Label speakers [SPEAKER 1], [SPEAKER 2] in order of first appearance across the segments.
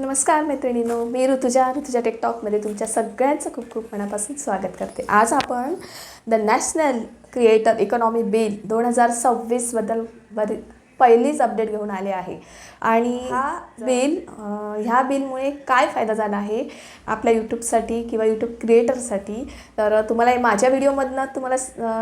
[SPEAKER 1] नमस्कार मैत्रिणींनो, मी ऋतुजा टेकटॉकमध्ये तुमच्या सगळ्यांचं खूप खूप मनापासून स्वागत करते। आज आपण the national creator economy bill 2026 बद्दल पहिलीच अपडेट घेऊन आले आहे। आणि ह्या बिलमुळे काय फायदा झाला आहे आपल्या यूट्यूबसाठी किंवा यूट्यूब क्रिएटरसाठी, तर तुम्हाला माझ्या व्हिडिओमधनं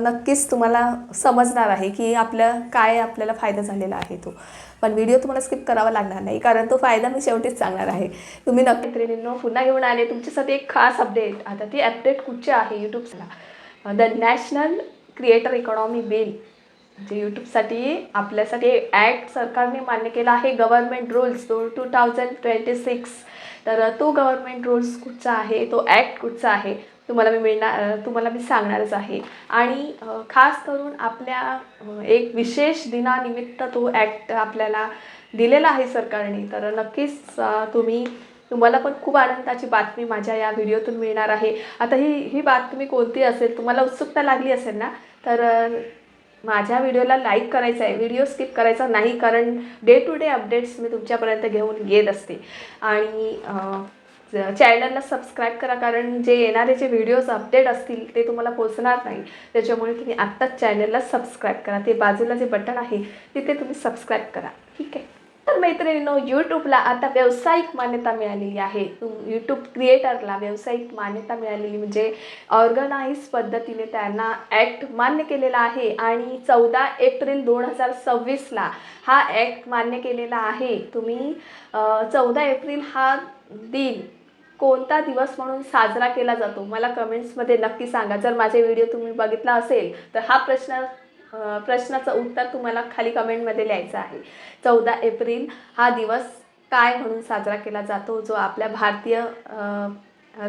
[SPEAKER 1] नक्कीच समजणार आहे की आपल्याला फायदा झालेला आहे तो। पण व्हिडिओ तुम्हाला स्किप करावा लागणार नाही, कारण तो फायदा मी शेवटीच सांगणार आहे। तुम्ही मैत्रिणींनो पुन्हा घेऊन आले तुमच्यासाठी एक खास अपडेट। आता ती अपडेट कुठची आहे? यूट्यूबला the national creator economy bill, जे यूट्यूबसाठी आपल्यासाठी ॲक्ट सरकारने मान्य केला आहे, गव्हर्नमेंट रूल्स 2026। तर तो गव्हर्नमेंट रूल्स कुठचा आहे, तो ॲक्ट कुठचा आहे तुम्हाला मी सांगणारच आहे। आणि खास करून आपल्या एक विशेष दिनानिमित्त तो ॲक्ट आपल्याला दिलेला आहे सरकारने। तर नक्कीच तुम्हाला पण खूप आनंदाची बातमी माझ्या या व्हिडिओतून मिळणार आहे। आता ही बातमी कोणती असेल, तुम्हाला उत्सुकता लागली असेल ना, तर माझ्या व्हिडिओला लाईक करायचं आहे, व्हिडिओ स्किप करायचा नाही, कारण डे टू डे अपडेट्स मी तुमच्यापर्यंत घेऊन येत असते। आणि चॅनलला सबस्क्राईब करा, कारण येणारे व्हिडिओज अपडेट असतील ते तुम्हाला पोहोचणार नाही। त्याच्यामुळे तुम्ही आत्ताच चॅनलला सबस्क्राईब करा, ते बाजूला जे बटन आहे तिथे तुम्ही सबस्क्राईब करा, ठीक आहे। तर मैत्रिणींनो, यूट्यूबला आता व्यावसायिक मान्यता मिळालेली आहे। यूट्यूब क्रिएटरला व्यावसायिक मान्यता मिळालेली म्हणजे ऑर्गनाइज पद्धतीने त्यांना ॲक्ट मान्य केलेला आहे। आणि 14 एप्रिल 2026ला हा ॲक्ट मान्य केलेला आहे। तुम्ही 14 एप्रिल हा दिन कोणता दिवस म्हणून साजरा केला जातो, मला कमेंट्समध्ये नक्की सांगा। जर माझे व्हिडिओ तुम्ही बघितला असेल तर हा प्रश्नाचं उत्तर तुम्हाला खाली कमेंटमध्ये लिहायचं आहे। 14 एप्रिल हा दिवस काय म्हणून साजरा केला जातो, जो आपल्या भारतीय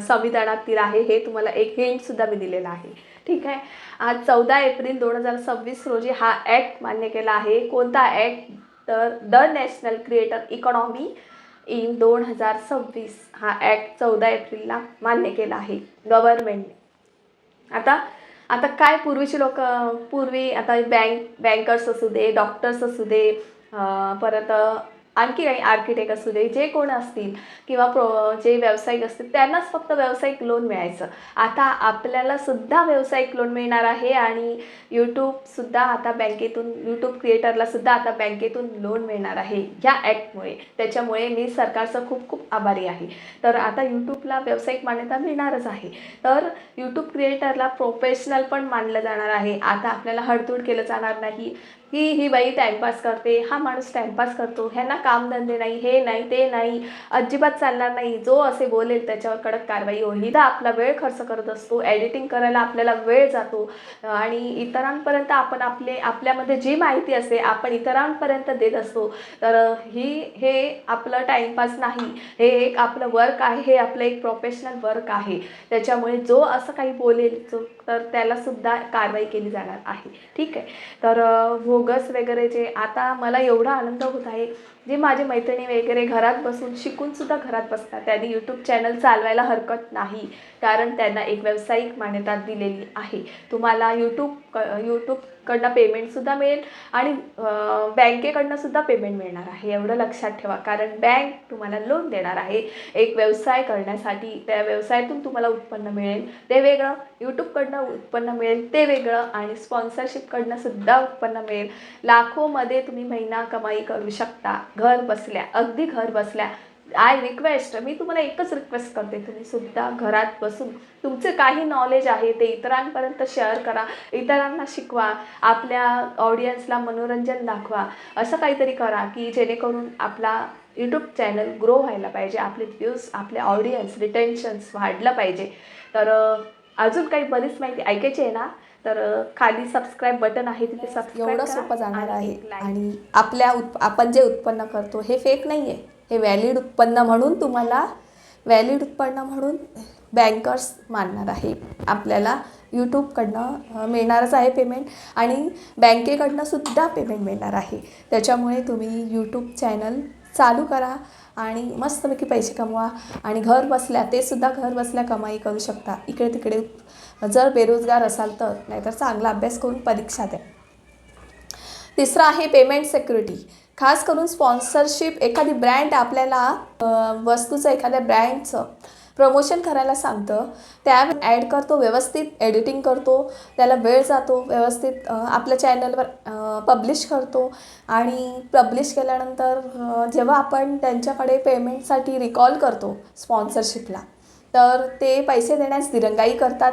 [SPEAKER 1] संविधानातील आहे, हे तुम्हाला एक हिंटसुद्धा मी दिलेला आहे, ठीक आहे। आज 14 एप्रिल 2026 रोजी हा ॲक्ट मान्य केला आहे। कोणता ॲक्ट? तर the national creator economy in 2026 हा ॲक्ट 14 एप्रिलला मान्य केला आहे गव्हर्नमेंटने। आता काय पूर्वीचे लोक आता बँकर्स असू दे, डॉक्टर्स असू दे, परत आणखी काही आर्किटेक्ट असू दे, जे कोण असतील किंवा जे व्यावसायिक असतील त्यांनाच फक्त व्यावसायिक लोन मिळायचं। आता आपल्याला सुद्धा व्यावसायिक लोन मिळणार आहे। आणि यूट्यूब क्रिएटरला सुद्धा आता बँकेतून लोन मिळणार आहे ह्या ॲक्टमुळे। त्याच्यामुळे मी सरकारचं खूप खूप आभारी आहे। तर आता यूट्यूबला व्यावसायिक मान्यता मिळणारच आहे। तर यूट्यूब क्रिएटरला प्रोफेशनल पण मानलं जाणार आहे। आता आपल्याला हडतूड केलं जाणार नाही की ही बाई टाइमपास करते, हा माणूस टाइमपास करतो, ह्यांना कामधंदे नाही, हे नाही ते नाही, अजिबात चालणार नाही। जो असे बोलेल त्याच्यावर कडक कारवाई होईल। आपला वेळ खर्च करत असतो, एडिटिंग करायला आपल्याला वेळ जातो, आणि इतरांपर्यंत आपण आपल्यामध्ये जी माहिती असते आपण इतरांपर्यंत देत असतो। तर हे आपलं टाइमपास नाही, हे एक आपलं वर्क आहे, हे आपलं एक प्रोफेशनल वर्क आहे। त्याच्यामुळे जो असं काही बोलेल तर त्याला सुद्धा कारवाई केली जाणार आहे, ठीक आहे। तर बोगस वगैरे आता मला एवढा आनंद होत आहे, जे माझे मैत्रिणी वगैरे घरात बसून शिकूनसुद्धा घरात बसतात, त्यांनी यूट्यूब चॅनल चालवायला हरकत नाही, कारण त्यांना एक व्यावसायिक मान्यता दिलेली आहे। तुम्हाला यूट्यूबकडनं पेमेंटसुद्धा मिळेल आणि बँकेकडनं सुद्धा पेमेंट मिळणार आहे, एवढं लक्षात ठेवा। कारण बँक तुम्हाला लोन देणार आहे एक व्यवसाय करण्यासाठी, त्या व्यवसायातून तुम्हाला उत्पन्न मिळेल ते वेगळं, यूट्यूबकडनं उत्पन्न मिळेल ते वेगळं, आणि स्पॉन्सरशिपकडनं सुद्धा उत्पन्न मिळेल। लाखोमध्ये तुम्ही महिना कमाई करू शकता घर बसल्या, अगदी घर बसल्या। मी तुम्हाला एकच रिक्वेस्ट करते, तुम्ही सुद्धा घरात बसून तुमचे काही नॉलेज आहे ते इतरांपर्यंत शेअर करा, इतरांना शिकवा, आपल्या ऑडियन्सला मनोरंजन दाखवा, असं काहीतरी करा की जेणेकरून आपला यूट्यूब चॅनल ग्रो व्हायला पाहिजे, आपले व्ह्यूज, आपले ऑडियन्स रिटेन्शन्स वाढलं पाहिजे। तर अजून काही बरीच माहिती ऐकायची आहे ना, तर खाली सबस्क्राईब बटन आहे, तिथे सबस्क्राईब एवढं सोपं जाणार आहे। आणि आपण जे उत्पन्न करतो हे फेक नाही आहे, हे व्हॅलिड उत्पन्न म्हणून बँकर्स मानणार आहे। आपल्याला यूट्यूबकडनं मिळणारच आहे पेमेंट, आणि बँकेकडनं सुद्धा पेमेंट मिळणार आहे। त्याच्यामुळे तुम्ही यूट्यूब चॅनल चालू करा आणि मस्तपैकी पैसे कमवा, आणि घर बसल्या कमाई करू शकता। इकडे तिकडे जर बेरोजगार असाल तर, नाहीतर चांगला अभ्यास करून परीक्षा द्या। तिसरं आहे पेमेंट सिक्युरिटी. खास करून स्पॉन्सरशिप, एखादी ब्रँड आपल्याला वस्तूचं, एखाद्या ब्रँडचं प्रमोशन करायला सांगतं, त्या ॲड करतो, व्यवस्थित एडिटिंग करतो, त्याला वेळ जातो, व्यवस्थित आपल्या चॅनलवर पब्लिश करतो आणि पब्लिश केल्यानंतर जेव्हा आपण त्यांच्याकडे पेमेंटसाठी रिकॉल करतो स्पॉन्सरशिपला, तर ते पैसे देण्यास दिरंगाई करतात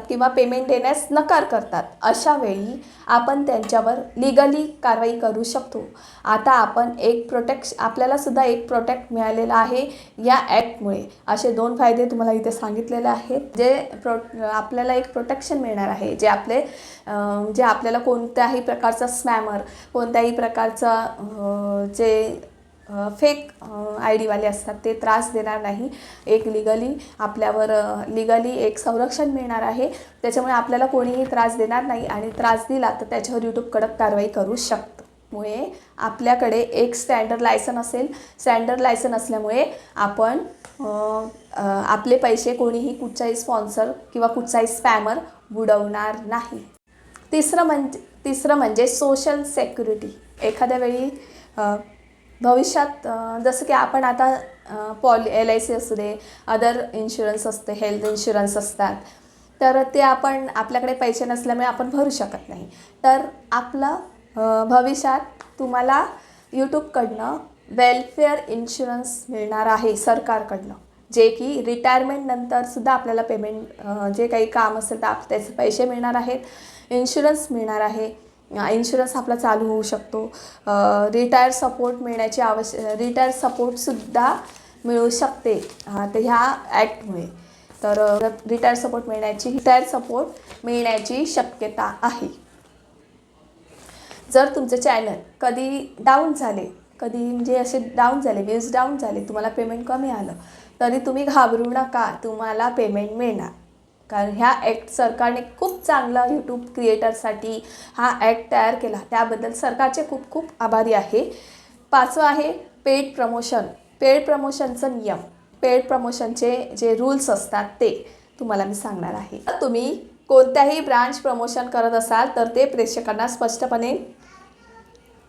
[SPEAKER 1] किंवा पेमेंट देण्यास नकार करतात. अशा वेळी आपण त्यांच्यावर लिगली कारवाई करू शकतो. आता आपल्याला सुद्धा एक प्रोटेक्ट मिळालेला आहे या ॲक्टमुळे. असे 2 फायदे तुम्हाला इथे सांगितलेले आहेत. आपल्याला एक प्रोटेक्शन मिळणार आहे, जे आपल्याला कोणत्याही प्रकारचा स्पॅमर, कोणत्याही प्रकारचा जे फेक आय डीवाले असतात ते त्रास देणार नाही. एक लिगली एक संरक्षण मिळणार आहे. त्याच्यामुळे आपल्याला कोणीही त्रास देणार नाही आणि त्रास दिला तर त्याच्यावर यूट्यूब कडक कारवाई करू शकतं. मुळे आपल्याकडे एक स्टँडर्ड लायसन असेल. स्टँडर्ड लायसन असल्यामुळे आपण आपले पैसे कोणीही कुठचाही स्पॉन्सर किंवा कुठचाही स्पॅमर बुडवणार नाही. तिसरं म्हणजे सोशल सेक्युरिटी. एखाद्या वेळी भविष्यात जसं की आपण आता LIC असू दे, अदर इन्शुरन्स असते, हेल्थ इन्शुरन्स असतात, तर ते आपल्याकडे पैसे नसल्यामुळे आपण भरू शकत नाही. तर भविष्यात तुम्हाला यूट्यूबकडनं वेलफेअर इन्शुरन्स मिळणार आहे सरकारकडनं, जे की रिटायरमेंटनंतरसुद्धा आपल्याला पेमेंट जे काही काम असेल तर त्याचे पैसे मिळणार आहेत. इन्शुरन्स मिळणार आहे. इन्शुरन्स आपला चालू होऊ शकतो. रिटायर सपोर्टसुद्धा मिळू शकते तर ह्या ॲक्टमुळे. तर रिटायर सपोर्ट मिळण्याची शक्यता आहे. जर तुमचे चॅनल कधी डाऊन झाले, व्ह्यूज डाऊन झाले, तुम्हाला पेमेंट कमी आलं, तरी तुम्ही घाबरू नका, तुम्हाला पेमेंट मिळणार. कारण ह्या ॲक्ट सरकारने खूप चांगला यूट्यूब क्रिएटरसाठी हा ॲक्ट तयार केला, त्याबद्दल सरकारचे खूप खूप आभारी आहे. 5वं आहे पेड प्रमोशन. पेड प्रमोशनचं नियम, पेड प्रमोशनचे जे रूल्स असतात ते तुम्हाला मी सांगणार आहे. तुम्ही कोणत्याही ब्रांच प्रमोशन करत असाल तर ते प्रेक्षकांना स्पष्टपणे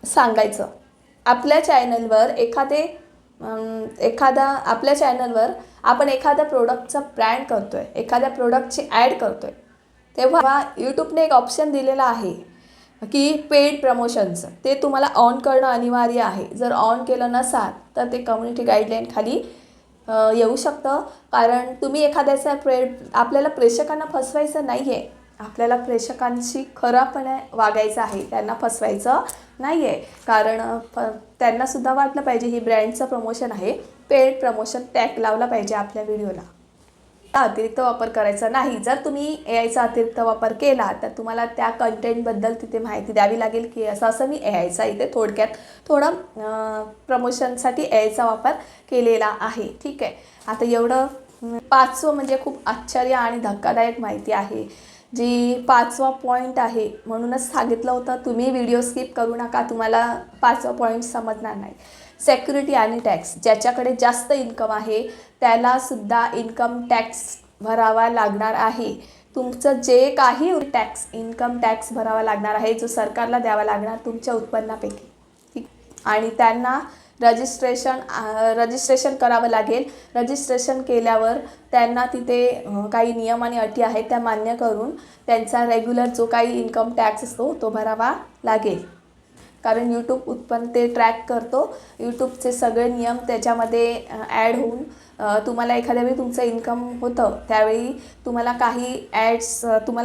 [SPEAKER 1] सांगायचं. आपल्या चॅनलवर आपण एखाद्या प्रोडक्टचा ब्रँड करतोय, एखाद्या प्रोडक्टची ॲड करतोय, तेव्हा यूट्यूबने एक ऑप्शन दिलेला आहे की पेड प्रमोशनचं. ते तुम्हाला ऑन करणं अनिवार्य आहे. जर ऑन केलं नसाल तर ते कम्युनिटी गाईडलाईन खाली येऊ शकतं. कारण तुम्ही आपल्याला प्रेक्षकांना फसवायचं नाही आहे. आपल्याला प्रेक्षकांशी खरापणे वागायचं आहे, त्यांना फसवायचं नाही आहे. कारण त्यांनासुद्धा वाटलं पाहिजे ही ब्रँडचं प्रमोशन आहे. पेड प्रमोशन टॅग लावला पाहिजे आपल्या व्हिडिओला. अतिरिक्त वापर करायचा नाही. जर तुम्ही AIचा अतिरिक्त वापर केला तर तुम्हाला त्या कंटेंटबद्दल तिथे माहिती द्यावी लागेल की असं मी AIचा इथे थोडं प्रमोशनसाठी AIचा वापर केलेला आहे. ठीक आहे. आता एवढं 5वं म्हणजे खूप आश्चर्य आणि धक्कादायक माहिती आहे, जी 5वा पॉईंट आहे. म्हणूनच सांगितलं होतं तुम्ही व्हिडिओ स्किप करू नका, तुम्हाला 5वा पॉईंट समजणार नाही. सेक्युरिटी आणि टॅक्स. ज्याच्याकडे जास्त इन्कम आहे त्यालासुद्धा इन्कम टॅक्स भरावा लागणार आहे. तुमचं जे काही इन्कम टॅक्स भरावा लागणार आहे, जो सरकारला द्यावा लागणार तुमच्या उत्पन्नापैकी. ठीक. आणि त्यांना रजिस्ट्रेशन करावं लागेल. रजिस्ट्रेशन केल्यावर त्यांना तिथे काही नियम आणि अटी आहेत त्या मान्य करून त्यांचा रेग्युलर जो काही इन्कम टॅक्स असतो तो भरावा लागेल. कारण यूट्यूब उत्पन्न ते ट्रॅक करतो. यूट्यूबचे सगळे नियम त्याच्यामध्ये ॲड होऊन तुम्हाला एखाद्या वेळी तुमचं इन्कम होतं त्यावेळी तुम्हाला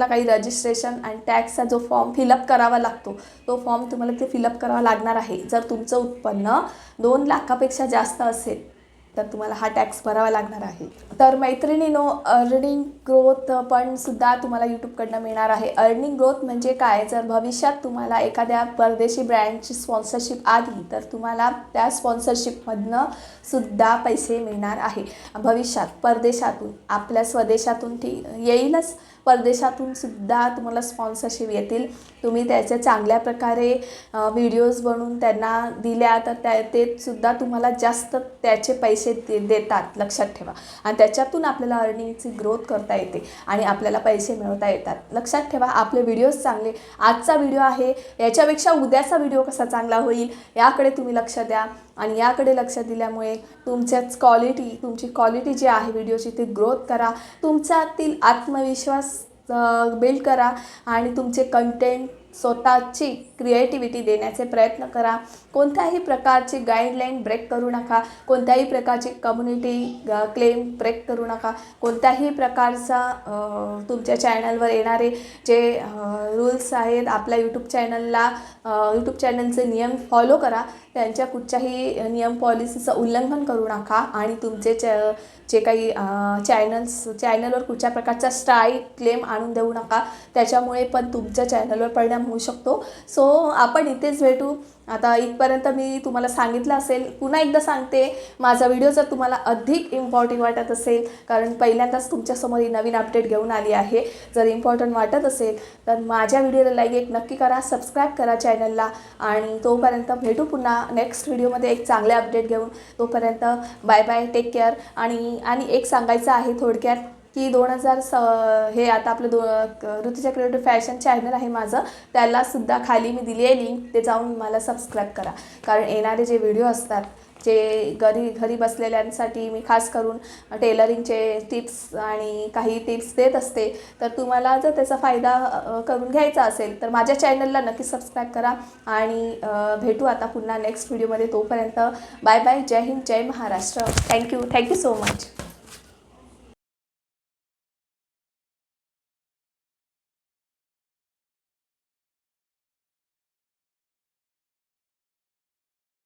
[SPEAKER 1] काही रजिस्ट्रेशन आणि टॅक्सचा जो फॉर्म फिलअप करावा लागतो तो फॉर्म तुम्हाला ते फिलअप करावा लागणार आहे. जर तुमचं उत्पन्न 2 लाखापेक्षा जास्त असेल तर तुम्हाला हा टॅक्स भरावा लागणार आहे. तर मैत्रिणींनो, अर्निंग ग्रोथ पण सुद्धा तुम्हाला यूट्यूबकडनं मिळणार आहे. अर्निंग ग्रोथ म्हणजे काय? जर भविष्यात तुम्हाला एखाद्या परदेशी ब्रँडची स्पॉन्सरशिप आली तर तुम्हाला त्या स्पॉन्सरशिपमधनं सुद्धा पैसे मिळणार आहे. भविष्यात परदेशातून, आपल्या स्वदेशातून येईलच, परदेशातून सुद्धा तुम्हाला स्पॉन्सरशिप येतील. तुम्ही त्याचे चांगल्या प्रकारे व्हिडिओज बनवून त्यांना दिल्या तर ते सुद्धा तुम्हाला जास्त त्याचे पैसे देतात, लक्षात ठेवा. आणि त्याच्यातून आपल्याला अर्निंगची ग्रोथ करता येते आणि आपल्याला पैसे मिळवता येतात. लक्षात ठेवा, आपले व्हिडिओज चांगले, आजचा व्हिडिओ आहे याच्यापेक्षा उद्याचा व्हिडिओ कसा चांगला होईल याकडे तुम्ही लक्ष द्या. आणि याकडे लक्ष दिल्यामुळे तुमची क्वालिटी जी आहे व्हिडिओची ती ग्रोथ करा. तुमच्यातील आत्मविश्वास बिल्ड करा आणि तुमचे कंटेंट स्वतःची क्रिएटिव्हिटी देण्याचे प्रयत्न करा. कोणत्याही प्रकारची गाईडलाईन ब्रेक करू नका. कोणत्याही प्रकारची कम्युनिटी क्लेम ब्रेक करू नका. कोणत्याही प्रकारचा तुमच्या चॅनलवर येणारे जे रूल्स आहेत, आपल्या यूट्यूब चॅनलचे नियम फॉलो करा. त्यांच्या कुठच्याही नियम पॉलिसीचं उल्लंघन करू नका. आणि तुमचे जे काही चॅनलवर कुठच्या प्रकारचा स्ट्राईक क्लेम आणून देऊ नका. त्याच्यामुळे पण तुमच्या चॅनलवर परिणाम होऊ शकतो. सो आपण इथेच भेटू. आता इथपर्यंत मी तुम्हाला सांगितलं असेल. पुन्हा एकदा सांगते, माझा व्हिडिओ जर तुम्हाला अधिक इम्पॉर्टंट वाटत असेल, कारण पहिल्यांदाच तुमच्यासमोर ही नवीन अपडेट घेऊन आली आहे, जर इम्पॉर्टंट वाटत असेल तर माझ्या व्हिडिओला लाईक नक्की करा, सबस्क्राईब करा चॅनलला. आणि तोपर्यंत भेटू पुन्हा नेक्स्ट व्हिडिओमध्ये एक चांगले अपडेट घेऊन. तोपर्यंत बाय बाय, टेक केअर. आणि एक सांगायचं आहे थोडक्यात की हे आता आपलं ऋतुजा क्रिएटिव्ह फॅशन चॅनल आहे माझं, त्यालासुद्धा खाली मी दिली आहे लिंक, ते जाऊन मला सबस्क्राईब करा. कारण येणारे जे व्हिडिओ असतात जे घरी बसलेल्यांसाठी मी खास करून टेलरिंगचे टिप्स आणि काही टिप्स देत असते. तर तुम्हाला जर त्याचा फायदा करून घ्यायचा असेल तर माझ्या चॅनलला नक्की सबस्क्राईब करा. आणि भेटू आता पुन्हा नेक्स्ट व्हिडिओमध्ये. तोपर्यंत बाय बाय, जय हिंद, जय महाराष्ट्र. Thank you so much.